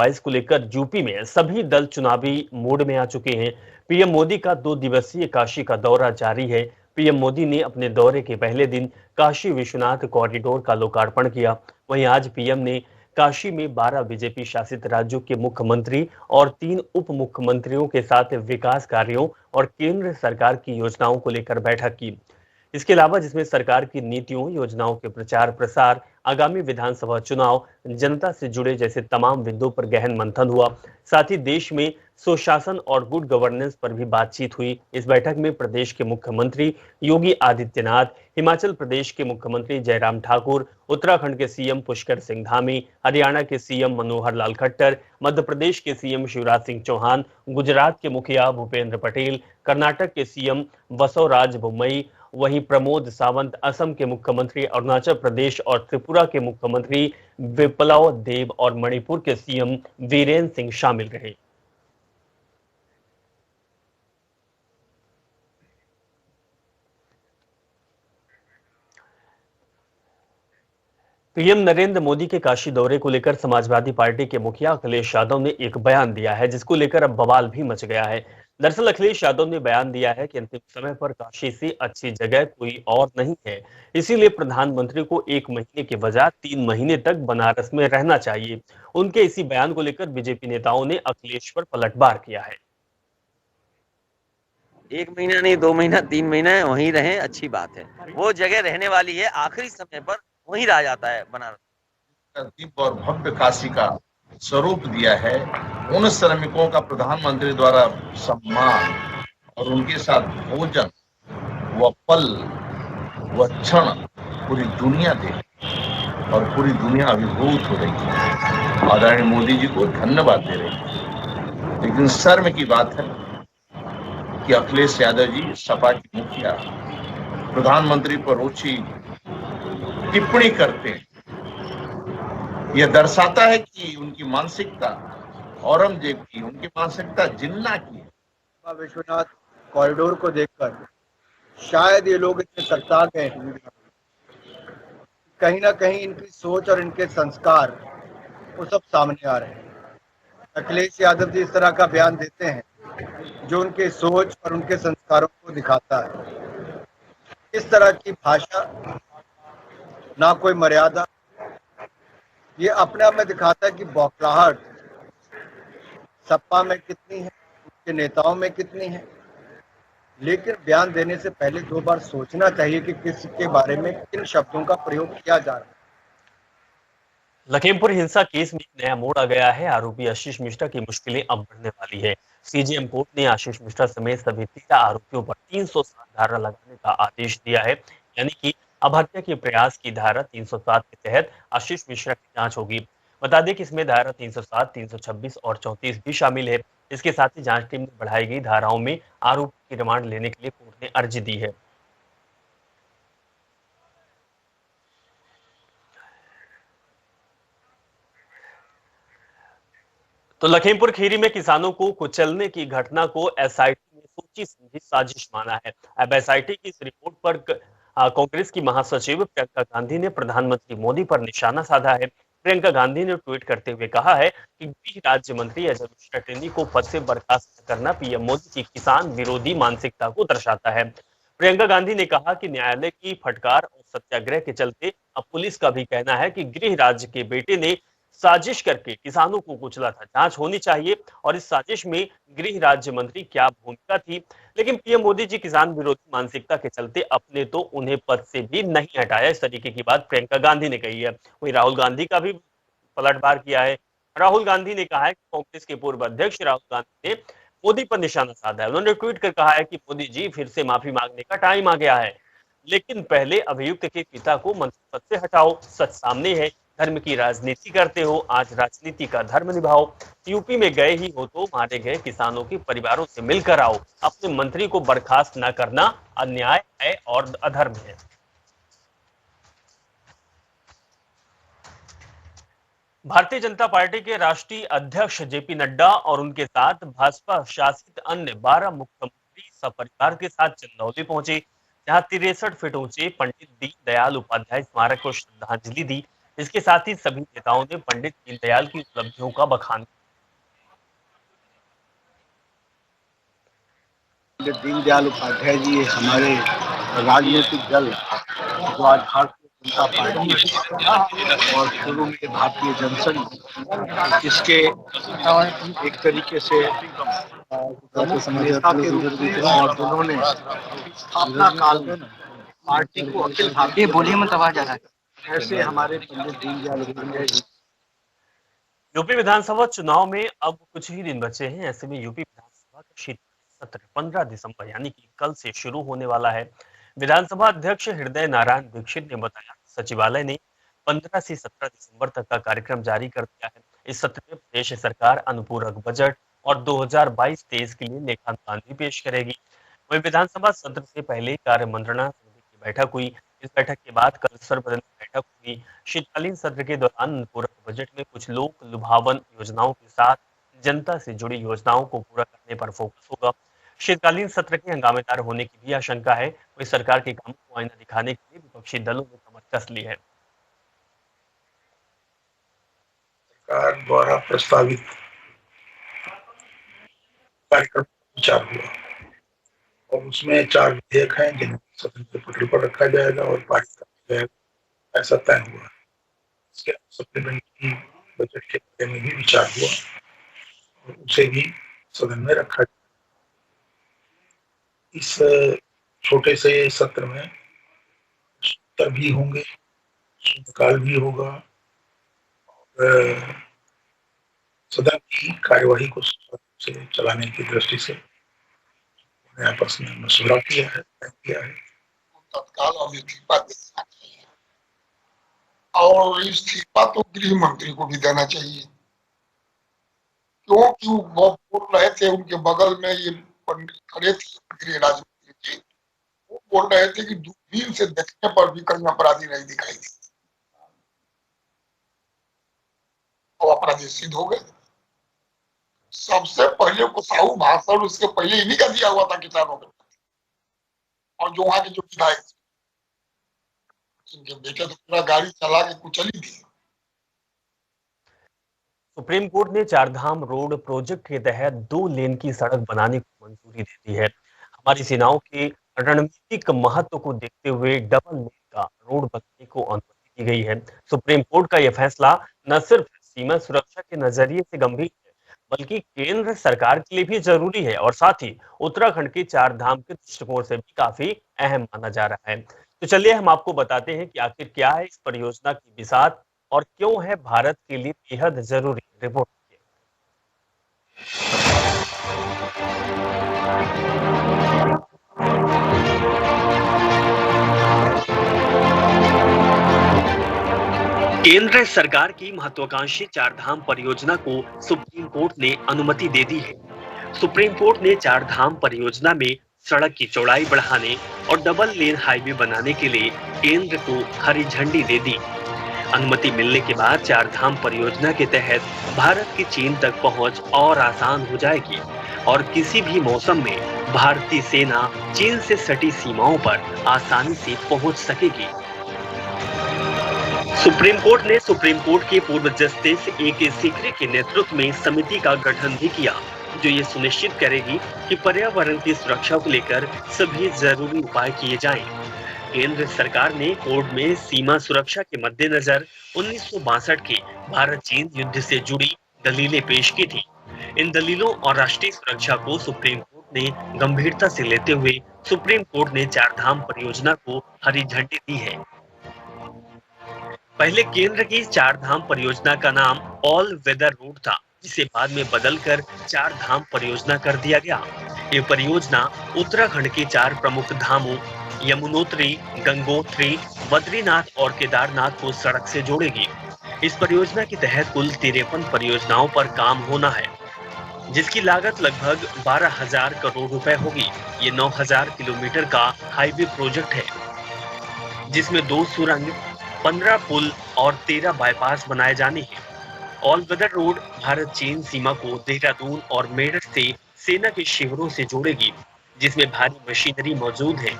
2022 को लेकर यूपी में सभी दल चुनावी मूड में आ चुके हैं। पीएम मोदी का 2 दिवसीय काशी का दौरा जारी है। पीएम मोदी ने अपने दौरे के पहले दिन काशी विश्वनाथ कॉरिडोर का लोकार्पण किया। वहीं आज पीएम ने काशी में 12 बीजेपी शासित राज्यों के मुख्यमंत्री और 3 उप मुख्यमंत्रियों के साथ विकास कार्यों और केंद्र सरकार की योजनाओं को लेकर बैठक की। इसके अलावा जिसमें सरकार की नीतियों, योजनाओं के प्रचार प्रसार, आगामी विधानसभा चुनाव, जनता से जुड़े जैसे तमाम बिंदुओं पर गहन मंथन हुआ। साथ ही देश में सुशासन और गुड गवर्नेंस पर भी बातचीत हुई। इस बैठक में प्रदेश के मुख्यमंत्री योगी आदित्यनाथ, हिमाचल प्रदेश के मुख्यमंत्री जयराम ठाकुर, उत्तराखंड के सीएम पुष्कर सिंह धामी, हरियाणा के सीएम मनोहर लाल खट्टर, मध्य प्रदेश के सीएम शिवराज सिंह चौहान, गुजरात के मुखिया भूपेंद्र पटेल, कर्नाटक के सीएम बसवराज बोम्मई, वहीं प्रमोद सावंत, असम के मुख्यमंत्री, अरुणाचल प्रदेश और त्रिपुरा के मुख्यमंत्री विप्लव देव और मणिपुर के सीएम वीरेंद्र सिंह शामिल रहे। पीएम नरेंद्र मोदी के काशी दौरे को लेकर समाजवादी पार्टी के मुखिया अखिलेश यादव ने एक बयान दिया है, जिसको लेकर अब बवाल भी मच गया है। दरअसल अखिलेश यादव ने बयान दिया है कि अंतिम समय पर काशी से अच्छी जगह कोई और नहीं है, इसीलिए प्रधानमंत्री को 1 महीने के बजाय 3 महीने तक बनारस में रहना चाहिए। उनके इसी बयान को लेकर बीजेपी नेताओं ने अखिलेश पर पलटवार किया है। 1 महीना नहीं, 2 महीना, 3 महीना वहीं रहें, अच्छी बात है। वो जगह रहने वाली है, आखिरी समय पर वहीं रहा जाता है बनारस। दीप और भव्य काशी का स्वरूप दिया है। उन श्रमिकों का प्रधानमंत्री द्वारा सम्मान और उनके साथ भोजन, वह पल, वह क्षण पूरी दुनिया देख और पूरी दुनिया अभिभूत हो रही है। आदरणीय मोदी जी को धन्यवाद दे रही है। लेकिन शर्म की बात है कि अखिलेश यादव जी, सपा के मुखिया, प्रधानमंत्री पर रुचि टिप्पणी करते हैं। यह दर्शाता है कि उनकी मानसिकता औरंगजेब की, उनकी मानसिकता जिन्ना की है। विश्वनाथ कॉरिडोर को देखकर शायद ये लोग इतने तरसा गए, कहीं ना कहीं इनकी सोच और इनके संस्कार वो सब सामने आ रहे हैं। अखिलेश यादव जी इस तरह का बयान देते हैं जो उनके सोच और उनके संस्कारों को दिखाता है। इस तरह की भाषा, ना कोई मर्यादा, ये अपने आप में दिखाता है कि बौखलाहट सपा में कितनी है, उनके नेताओं में कितनी है। लेकिन बयान देने से पहले 2 बार सोचना चाहिए कि किसके बारे में किन शब्दों का प्रयोग किया जा रहा है। लखीमपुर हिंसा केस में एक नया मोड़ आ गया है। आरोपी आशीष मिश्रा की मुश्किलें अब बढ़ने वाली है। सीजेएम कोर्ट ने आशीष मिश्रा समेत सभी 13 आरोपियों पर 307 धारा लगाने का आदेश दिया है। यानी कि अब हत्या के प्रयास की धारा 307 के तहत आशीष मिश्रा की जांच होगी। बता दें कि इसमें धारा 307, 326 और 34 भी शामिल है। इसके साथ ही जांच टीम ने बढ़ाई गई धाराओं में आरोपी की रिमांड लेने के लिए कोर्ट ने अर्जी दी है। तो लखीमपुर खीरी में किसानों को कुचलने की घटना को एसआईटी ने सोची समझी साजिश माना है। अब एसआईटी की इस रिपोर्ट पर कांग्रेस की महासचिव प्रियंका गांधी ने प्रधानमंत्री मोदी पर निशाना साधा है। प्रियंका गांधी ने ट्वीट करते हुए कहा है कि गृह राज्य मंत्री अजय मिश्रा टेनी को पद से बर्खास्त करना पीएम मोदी की किसान विरोधी मानसिकता को दर्शाता है। प्रियंका गांधी ने कहा कि न्यायालय की फटकार और सत्याग्रह के चलते अब पुलिस का भी कहना है कि गृह राज्य के बेटे ने साजिश करके किसानों को कुचला था। जांच होनी चाहिए और इस साजिश में गृह राज्य मंत्री क्या भूमिका थी। लेकिन पीएम मोदी जी किसान विरोधी मानसिकता के चलते अपने तो उन्हें पद से भी नहीं हटाया। इस तरीके की बात प्रियंका गांधी ने कही है। वहीं राहुल गांधी का भी पलटवार किया है। राहुल गांधी ने कहा है कि कांग्रेस के पूर्व अध्यक्ष राहुल गांधी ने मोदी पर निशाना साधा है। उन्होंने ट्वीट कर कहा है कि मोदी जी फिर से माफी मांगने का टाइम आ गया है, लेकिन पहले अभियुक्त के पिता को मंत्री पद से हटाओ। सच सामने है, धर्म की राजनीति करते हो, आज राजनीति का धर्म निभाओ। यूपी में गए ही हो तो मारे गए किसानों के परिवारों से मिलकर आओ। अपने मंत्री को बर्खास्त न करना अन्याय है और अधर्म है। भारतीय जनता पार्टी के राष्ट्रीय अध्यक्ष जेपी नड्डा और उनके साथ भाजपा शासित अन्य 12 मुख्यमंत्री सपरिवार के साथ चंदौली पहुंचे, जहां 63 फीट ऊंचे पंडित दीनदयाल उपाध्याय स्मारक को श्रद्धांजलि दी। इसके साथ ही सभी नेताओं ने पंडित दीनदयाल की उपलब्धियों का बखान किया। पंडित दीनदयाल उपाध्याय जी हमारे राजनीतिक दल जो आज भारतीय जनता पार्टी और पूर्व में भारतीय जनसंघ इसके एक तरीके से नेता के रूप में और उन्होंने स्थापना काल में पार्टी को अखिल भारतीय बोलिए मत आवाज आ रहा है ऐसे हमारे पंडित दीनदयाल उपाध्याय जी। यूपी विधानसभा चुनाव में अब कुछ ही दिन बचे हैं। ऐसे में यूपी विधानसभा का शीतकालीन सत्र 15 दिसंबर यानी कि कल से शुरू होने वाला है। विधानसभा अध्यक्ष हृदय नारायण दीक्षित ने बताया सचिवालय ने 15 से 17 दिसंबर तक का कार्यक्रम जारी कर दिया है। इस सत्र में प्रदेश सरकार अनुपूरक बजट और 2022-23 के लिए लेखानुदान भी पेश करेगी। वहीं विधानसभा सत्र से पहले कार्य मंत्रणा समिति की बैठक हुई। इस बैठक के बाद कल सर्वदलीय बैठक होगी। शीतकालीन सत्र के दौरान पूरक बजट में कुछ लोक लुभावन योजनाओं के साथ जनता से जुड़ी योजनाओं को पूरा करने पर फोकस होगा। शीतकालीन सत्र के हंगामेदार होने की भी आशंका है। वही सरकार के कामों को आईना दिखाने के लिए विपक्षी दलों ने कमर कस ली है। सरकार द्वारा प्रस्तावित कार्यक्रम विचार हुआ और उसमें 4 विधेयक हैं जिन्हें सदन के पटल पर रखा जाएगा और पारित किया जाएगा, ऐसा तय हुआ। इसके सप्लीमेंट्री बजट के बारे में भी विचार हुआ और उसे भी सदन में रखा जाएगा। इस छोटे से सत्र में उत्तर भी होंगे, शून्यकाल भी होगा और सदन की कार्यवाही को से चलाने की दृष्टि से आपस में मशवरा किया है। तत्काल और इस्तीफा देना चाहिए और इस्तीफा तो गृह मंत्री को भी देना चाहिए, क्योंकि वो बोल रहे थे उनके बगल में ये पंडित खड़े थे गृह राज्य मंत्री जी, वो बोल रहे थे कि दूरबीन से देखने पर भी कहीं अपराधी नहीं दिखाई दी, तो अपराधी सिद्ध हो गए। सबसे पहले कुसाऊ भाषण उसके पहले इन्हीं का दिया हुआ था किसानों के, और जो वहां के जो विधायक इनके बेटे तो पूरा गाड़ी चला के कुचल ही दिए। सुप्रीम कोर्ट ने चारधाम रोड प्रोजेक्ट के तहत 2 लेन की सड़क बनाने को मंजूरी दे दी है। हमारी सेनाओं के रणनीतिक महत्व को देखते हुए डबल लेन का रोड बनाने को अनुमति दी गई है। सुप्रीम कोर्ट का यह फैसला न सिर्फ सीमा सुरक्षा के नजरिए से गंभीर है, बल्कि केंद्र सरकार के लिए भी जरूरी है और साथ ही उत्तराखंड के चारधाम के दृष्टिकोण से भी काफी अहम माना जा रहा है। तो चलिए हम आपको बताते हैं कि आखिर क्या है इस परियोजना की बिसात और क्यों है भारत के लिए बेहद जरूरी। रिपोर्ट केंद्र सरकार की महत्वाकांक्षी चारधाम परियोजना को सुप्रीम कोर्ट ने अनुमति दे दी है। सुप्रीम कोर्ट ने चारधाम परियोजना में सड़क की चौड़ाई बढ़ाने और डबल लेन हाईवे बनाने के लिए केंद्र को हरी झंडी दे दी। अनुमति मिलने के बाद चारधाम परियोजना के तहत भारत की चीन तक पहुंच और आसान हो जाएगी और किसी भी मौसम में भारतीय सेना चीन से सटी सीमाओं पर आसानी से पहुंच सकेगी। सुप्रीम कोर्ट ने सुप्रीम कोर्ट के पूर्व जस्टिस ए.के. सीकरी के नेतृत्व में समिति का गठन भी किया, जो ये सुनिश्चित करेगी कि पर्यावरण की सुरक्षा को लेकर सभी जरूरी उपाय किए जाएं। केंद्र सरकार ने कोर्ट में सीमा सुरक्षा के मद्देनजर 1962 के भारत चीन युद्ध से जुड़ी दलीलें पेश की थी। इन दलीलों और राष्ट्रीय सुरक्षा को सुप्रीम कोर्ट ने गंभीरता से लेते हुए सुप्रीम कोर्ट ने चारधाम परियोजना को हरी झंडी दी है। पहले केंद्र की चारधाम परियोजना का नाम ऑल वेदर रोड था, जिसे बाद में बदलकर चारधाम परियोजना कर दिया गया। ये परियोजना उत्तराखंड के 4 प्रमुख धामों यमुनोत्री, गंगोत्री, बद्रीनाथ और केदारनाथ को सड़क से जोड़ेगी। इस परियोजना के तहत कुल 53 परियोजनाओं पर काम होना है, जिसकी लागत लगभग 12,000 करोड़ रुपए होगी। ये 9,000 किलोमीटर का हाईवे प्रोजेक्ट है, जिसमें 2 सुरंग, 15 पुल और 13 बाईपास बनाए जाने हैं। ऑल वेदर रोड भारत चीन सीमा को देहरादून और मेरठ से सेना के शिविरों से जोड़ेगी, जिसमें भारी मशीनरी मौजूद है।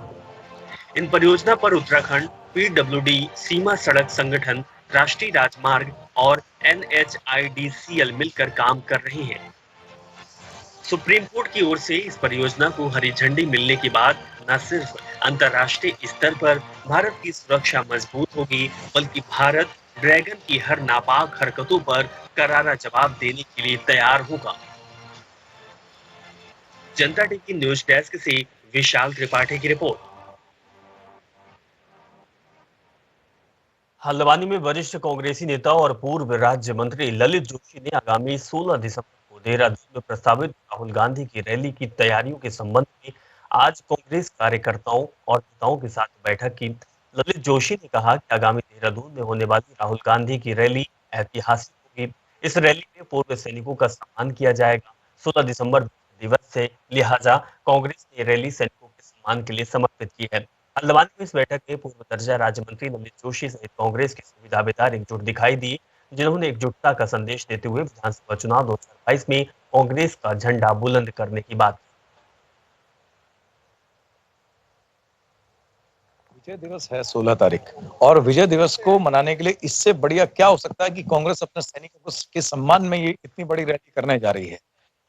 इन परियोजना पर उत्तराखंड, पीडब्ल्यूडी, सीमा सड़क संगठन, राष्ट्रीय राजमार्ग और NHIDCL मिलकर काम कर रही हैं। सुप्रीम कोर्ट की ओर से इस परियोजना को हरी झंडी मिलने के बाद न सिर्फ अंतर्राष्ट्रीय स्तर पर भारत की सुरक्षा मजबूत होगी, बल्कि भारत ड्रैगन की हर नापाक हरकतों पर करारा जवाब देने के लिए तैयार होगा। जनता टीवी न्यूज डेस्क से विशाल त्रिपाठी की रिपोर्ट। हल्द्वानी में वरिष्ठ कांग्रेसी नेता और पूर्व राज्य मंत्री ललित जोशी ने आगामी 16 दिसंबर को देहरादून में प्रस्तावित राहुल गांधी की रैली की तैयारियों के संबंध में आज कांग्रेस कार्यकर्ताओं और नेताओं के साथ बैठक की। ललित जोशी ने कहा कि आगामी देहरादून में होने वाली राहुल गांधी की रैली ऐतिहासिक होगी। इस रैली में पूर्व सैनिकों का सम्मान किया जाएगा। 16 दिसंबर दिवस से लिहाजा कांग्रेस ने रैली सैनिकों के सम्मान के लिए समर्पित की है। हल्द्वानी में इस बैठक में पूर्व दर्जा राज्य मंत्री ललित जोशी सहित कांग्रेस के सभी दावेदार एकजुट दिखाई दिए, जिन्होंने एकजुटता का संदेश देते हुए विधानसभा चुनाव 2022 में कांग्रेस का झंडा बुलंद करने की बात की। विजय दिवस है 16 तारीख, और विजय दिवस को मनाने के लिए इससे बढ़िया क्या हो सकता है कि कांग्रेस अपने सैनिकों के सम्मान में ये इतनी बड़ी रैली करने जा रही है।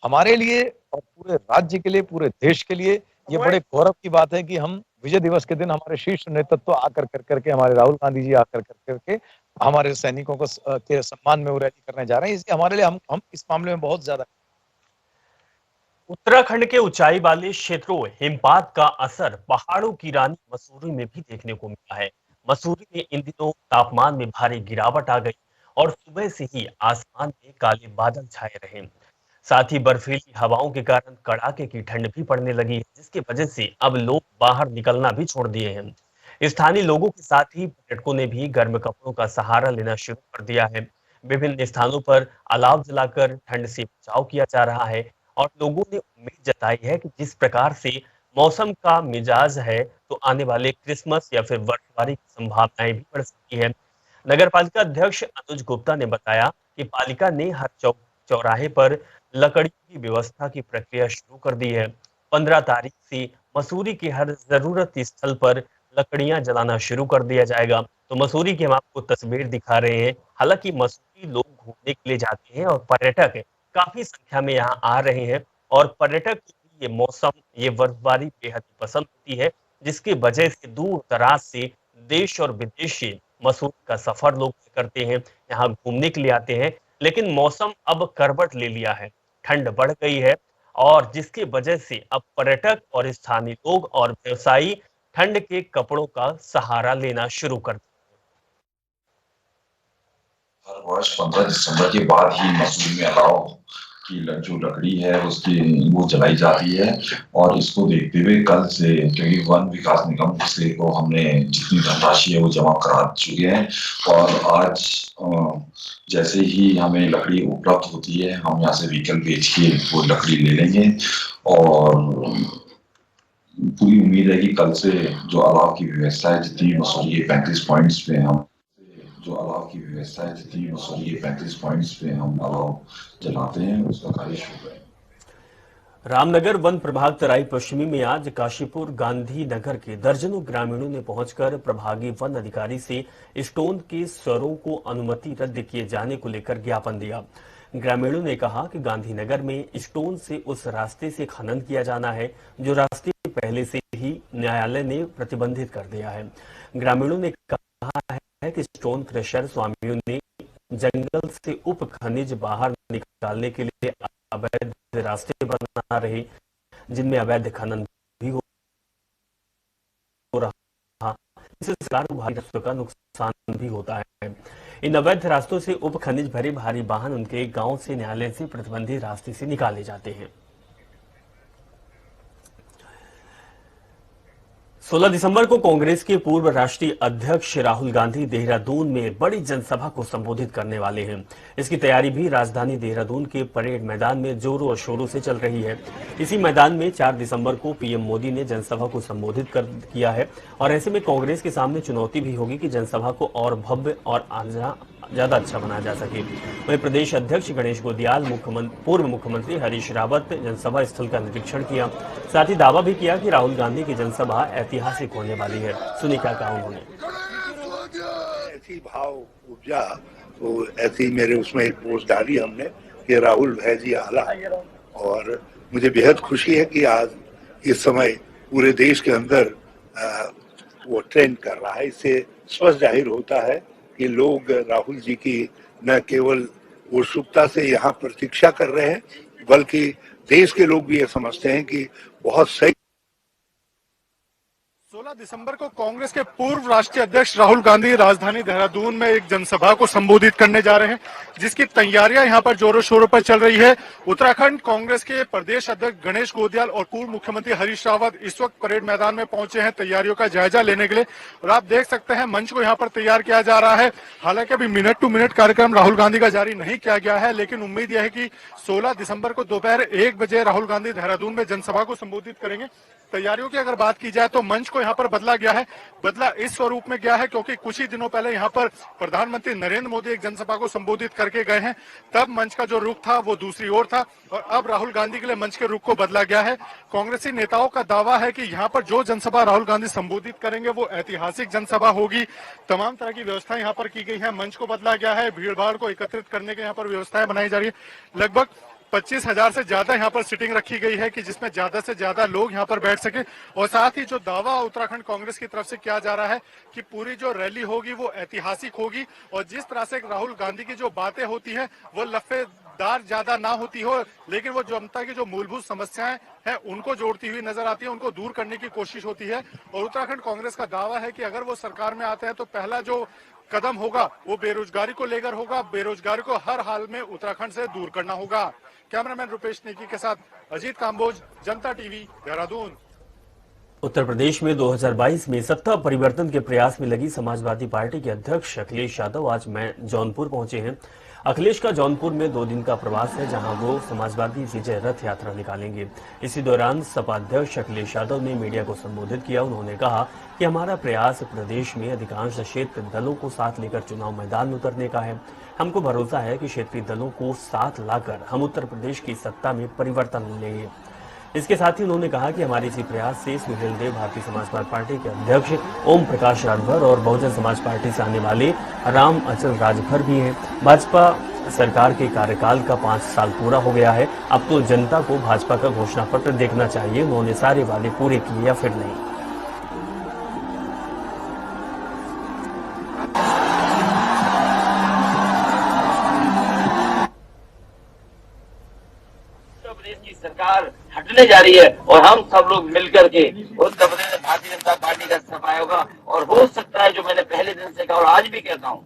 हमारे लिए और पूरे राज्य के लिए, पूरे देश के लिए ये बड़े गौरव की बात है कि हम विजय दिवस के दिन हमारे शीर्ष नेतृत्व आकर करके हमारे राहुल गांधी जी आकर करके हमारे सैनिकों को के सम्मान में वो रैली करने जा रहे हैं। इसलिए हमारे लिए हम इस मामले में बहुत ज्यादा। उत्तराखंड के ऊंचाई वाले क्षेत्रों में हिमपात का असर पहाड़ों की रानी मसूरी में भी देखने को मिला है। मसूरी में इन दिनों तापमान में भारी गिरावट आ गई और सुबह से ही आसमान में काले बादल छाए रहे। साथ ही बर्फीली हवाओं के कारण कड़ाके की ठंड भी पड़ने लगी है, जिसकी वजह से अब लोग बाहर निकलना भी छोड़ दिए हैं। स्थानीय लोगों के साथ ही पर्यटकों ने भी गर्म कपड़ों का सहारा लेना शुरू कर दिया है। विभिन्न स्थानों पर अलाव जलाकर ठंड से बचाव किया जा रहा है और लोगों ने उम्मीद जताई है कि जिस प्रकार से मौसम का मिजाज है, तो आने वाले क्रिसमस या फिर बर्फबारी की संभावनाएं भी बढ़ सकती है। नगर पालिका अध्यक्ष अनुज गुप्ता ने बताया कि पालिका ने हर चौराहे पर लकड़ी की व्यवस्था की प्रक्रिया शुरू कर दी है। 15 तारीख से मसूरी के हर जरूरत स्थल पर लकड़ियां जलाना शुरू कर दिया जाएगा। तो मसूरी की हम आपको तस्वीर दिखा रहे हैं। हालांकि मसूरी लोग घूमने के लिए जाते हैं और पर्यटक काफी संख्या में यहाँ आ रहे हैं और पर्यटक को ये मौसम, ये बर्फबारी बेहद पसंद होती है, जिसकी वजह से दूर दराज से देश और विदेश से मसूरी का सफर लोग करते हैं, यहाँ घूमने के लिए आते हैं। लेकिन मौसम अब करवट ले लिया है, ठंड बढ़ गई है और जिसकी वजह से अब पर्यटक और स्थानीय लोग और व्यवसायी ठंड के कपड़ों का सहारा लेना शुरू कर दिए। हर वर्ष 15 दिसंबर के बाद ही मसूरी में अलाव की जो लकड़ी है उसकी वो जलाई जाती है। और इसको देखते हुए कल से, क्योंकि वन विकास निगम से को हमने जितनी धनराशि है वो जमा करा चुके हैं, और आज जैसे ही हमें लकड़ी उपलब्ध होती है हम यहाँ से व्हीकल बेच के वो लकड़ी ले लेंगे। और पूरी उम्मीद है कि कल से जो अलाव की व्यवस्था है, जितनी मसूरी के 35 पॉइंट्स पे हम अलाव जलाते हैं उसका कार्य शुरू है। रामनगर वन प्रभाग तराई पश्चिमी में आज काशीपुर गांधी नगर के दर्जनों ग्रामीणों ने पहुंचकर प्रभागी वन अधिकारी से स्टोन के स्वरों को अनुमति रद्द किए जाने को लेकर ज्ञापन दिया। ग्रामीणों ने कहा कि गांधीनगर में स्टोन से उस रास्ते से खनन किया जाना है जो रास्ते पहले से ही न्यायालय ने प्रतिबंधित कर दिया है। ग्रामीणों ने कहा है कि स्टोन क्रशर स्वामियों ने जंगल से उप खनिज बाहर निकालने के लिए अवैध रास्ते बना रहे, जिनमें अवैध खनन भी हो रहा, इससे सरकार रास्तों का नुकसान भी होता है। इन अवैध रास्तों से उप खनिज भरे भारी वाहन उनके गांव से न्यायालय से प्रतिबंधित रास्ते से निकाले जाते हैं। 16 दिसंबर को कांग्रेस के पूर्व राष्ट्रीय अध्यक्ष राहुल गांधी देहरादून में बड़ी जनसभा को संबोधित करने वाले हैं। इसकी तैयारी भी राजधानी देहरादून के परेड मैदान में जोरों और शोरों से चल रही है। इसी मैदान में 4 दिसंबर को पीएम मोदी ने जनसभा को संबोधित किया है और ऐसे में कांग्रेस के सामने चुनौती भी होगी कि जनसभा को और भव्य और ज्यादा अच्छा बनाया जा सके। वहीं प्रदेश अध्यक्ष गणेश गोदियाल, पूर्व मुख्यमंत्री हरीश रावत जनसभा स्थल का निरीक्षण किया। साथ ही दावा भी किया कि राहुल गांधी की जनसभा ऐतिहासिक होने वाली है। सुनिए क्या कहा उन्होंने। ऐसी भाव उपजा तो ऐसी मेरे उसमें एक पोस्ट डाली हमने कि राहुल भैजी आला। और मुझे बेहद खुशी है कि आज इस समय पूरे देश के अंदर वो ट्रेंड कर रहा है। इससे स्पष्ट जाहिर होता है कि लोग राहुल जी की न केवल उत्सुकता से यहाँ प्रतीक्षा कर रहे हैं, बल्कि देश के लोग भी ये समझते हैं कि बहुत सही। 16 दिसंबर को कांग्रेस के पूर्व राष्ट्रीय अध्यक्ष राहुल गांधी राजधानी देहरादून में एक जनसभा को संबोधित करने जा रहे हैं, जिसकी तैयारियां यहां पर जोरों शोरों पर चल रही है। उत्तराखंड कांग्रेस के प्रदेश अध्यक्ष गणेश गोदियाल और पूर्व मुख्यमंत्री हरीश रावत इस वक्त परेड मैदान में पहुंचे हैं तैयारियों का जायजा लेने के लिए। और आप देख सकते हैं मंच को यहाँ पर तैयार किया जा रहा है। हालांकि अभी मिनट टू मिनट कार्यक्रम राहुल गांधी का जारी नहीं किया गया है, लेकिन उम्मीद यह है कि 16 दिसंबर को दोपहर 1 बजे राहुल गांधी देहरादून में जनसभा को संबोधित करेंगे। तैयारियों की अगर बात की जाए तो मंच को यहाँ पर बदला गया है। बदला इस स्वरूप में गया है क्योंकि कुछ ही दिनों पहले यहाँ पर प्रधानमंत्री नरेंद्र मोदी एक जनसभा को संबोधित करके गए हैं, तब मंच का जो रुख था वो दूसरी ओर था और अब राहुल गांधी के लिए मंच के रुख को बदला गया है। कांग्रेसी नेताओं का दावा है कि यहाँ पर जो जनसभा राहुल गांधी संबोधित करेंगे वो ऐतिहासिक जनसभा होगी। तमाम तरह की व्यवस्था यहाँ पर की गई है, मंच को बदला गया है, भीड़ भाड़ को एकत्रित करने के यहाँ पर व्यवस्थाएं बनाई जा रही है। लगभग 25,000 से ज्यादा यहाँ पर सीटिंग रखी गई है कि जिसमें ज्यादा से ज्यादा लोग यहाँ पर बैठ सके। और साथ ही जो दावा उत्तराखंड कांग्रेस की तरफ से किया जा रहा है कि पूरी जो रैली होगी वो ऐतिहासिक होगी और जिस तरह से राहुल गांधी की जो बातें होती हैं वो लफेदार ज्यादा ना होती हो, लेकिन वो जनता की जो मूलभूत समस्याएं हैं उनको जोड़ती हुई नजर आती है, उनको दूर करने की कोशिश होती है। और उत्तराखंड कांग्रेस का दावा है कि अगर वो सरकार में आते हैं तो पहला जो कदम होगा वो बेरोजगारी को लेकर होगा। बेरोजगारी को हर हाल में उत्तराखंड से दूर करना होगा। कैमरामैन रुपेश नेगी के साथ अजीत काम्बोज, जनता टीवी, देहरादून। उत्तर प्रदेश में 2022 में सत्ता परिवर्तन के प्रयास में लगी समाजवादी पार्टी के अध्यक्ष अखिलेश यादव आज जौनपुर पहुंचे हैं। अखिलेश का जौनपुर में 2 दिन का प्रवास है, जहां वो समाजवादी विजय रथ यात्रा निकालेंगे। इसी दौरान सपा अध्यक्ष अखिलेश यादव ने मीडिया को संबोधित किया। उन्होंने कहा कि हमारा प्रयास प्रदेश में अधिकांश क्षेत्रीय दलों को साथ लेकर चुनाव मैदान में उतरने का है। हमको भरोसा है कि क्षेत्रीय दलों को साथ लाकर हम उत्तर प्रदेश की सत्ता में परिवर्तन लेंगे। इसके साथ ही उन्होंने कहा कि हमारे इसी प्रयास से सुहेल देव भारतीय समाजवादी पार्टी के अध्यक्ष ओम प्रकाश राजभर और बहुजन समाज पार्टी से आने वाले राम अचल राजभर भी हैं। भाजपा सरकार के कार्यकाल का 5 साल पूरा हो गया है, अब तो जनता को भाजपा का घोषणा पत्र देखना चाहिए, उन्होंने सारे वादे पूरे किए या फिर नहीं। सरकार हटने जा रही है और हम सब लोग मिलकर के उत्तर प्रदेश में भारतीय जनता पार्टी का सफाया होगा। और हो सकता है जो मैंने पहले दिन से कहा और आज भी कहता हूँ,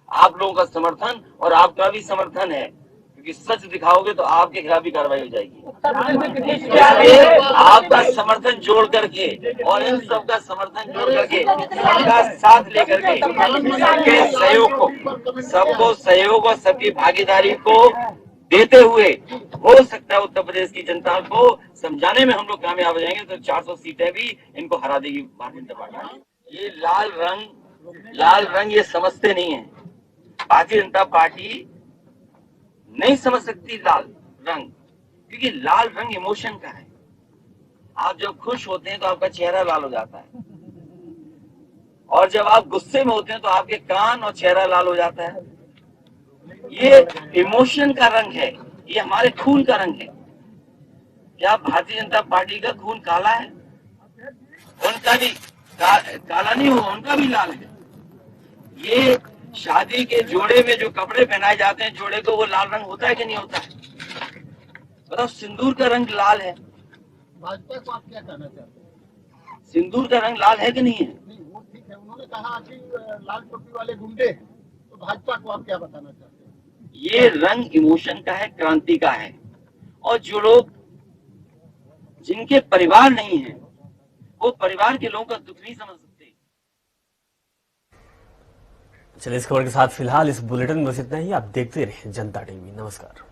आप लोगों का समर्थन और आपका भी समर्थन है, क्योंकि सच दिखाओगे तो आपके खिलाफ भी कार्रवाई हो जाएगी। इसलिए आपका समर्थन जोड़ करके और इन सबका समर्थन जोड़ करके सबका साथ लेकर के सबके सहयोग को, सबको सहयोग और सबकी भागीदारी को देते हुए हो सकता है उत्तर प्रदेश की जनता को समझाने में हम लोग कामयाब हो जाएंगे तो 400 सीटें भी इनको हरा देगी भारतीय जनता पार्टी। ये लाल रंग ये समझते नहीं है। भारतीय जनता पार्टी नहीं समझ सकती लाल रंग, क्योंकि लाल रंग इमोशन का है। आप जब खुश होते हैं तो आपका चेहरा लाल हो जाता है और जब आप गुस्से में होते हैं तो आपके कान और चेहरा लाल हो जाता है। ये इमोशन का रंग है, ये हमारे खून का रंग है। क्या भारतीय जनता पार्टी का खून काला है? उनका भी काला नहीं हुआ, उनका भी लाल है। ये शादी के जोड़े में जो कपड़े पहनाए जाते हैं जोड़े को, वो लाल रंग होता है कि नहीं होता है? मतलब सिंदूर का रंग लाल है। भाजपा को आप क्या कहना चाहते हैं? सिंदूर का रंग लाल है कि नहीं है? नहीं, वो ठीक है। उन्होंने कहा कि लाल टोपी वाले गुंडे, तो भाजपा को आप क्या बताना चाहते हैं? ये रंग इमोशन का है, क्रांति का है। और जो लोग जिनके परिवार नहीं है वो परिवार के लोगों का दुख नहीं समझ सकते। चलिए इस खबर के साथ फिलहाल इस बुलेटिन में बस इतना ही। आप देखते रहे जनता टीवी। नमस्कार।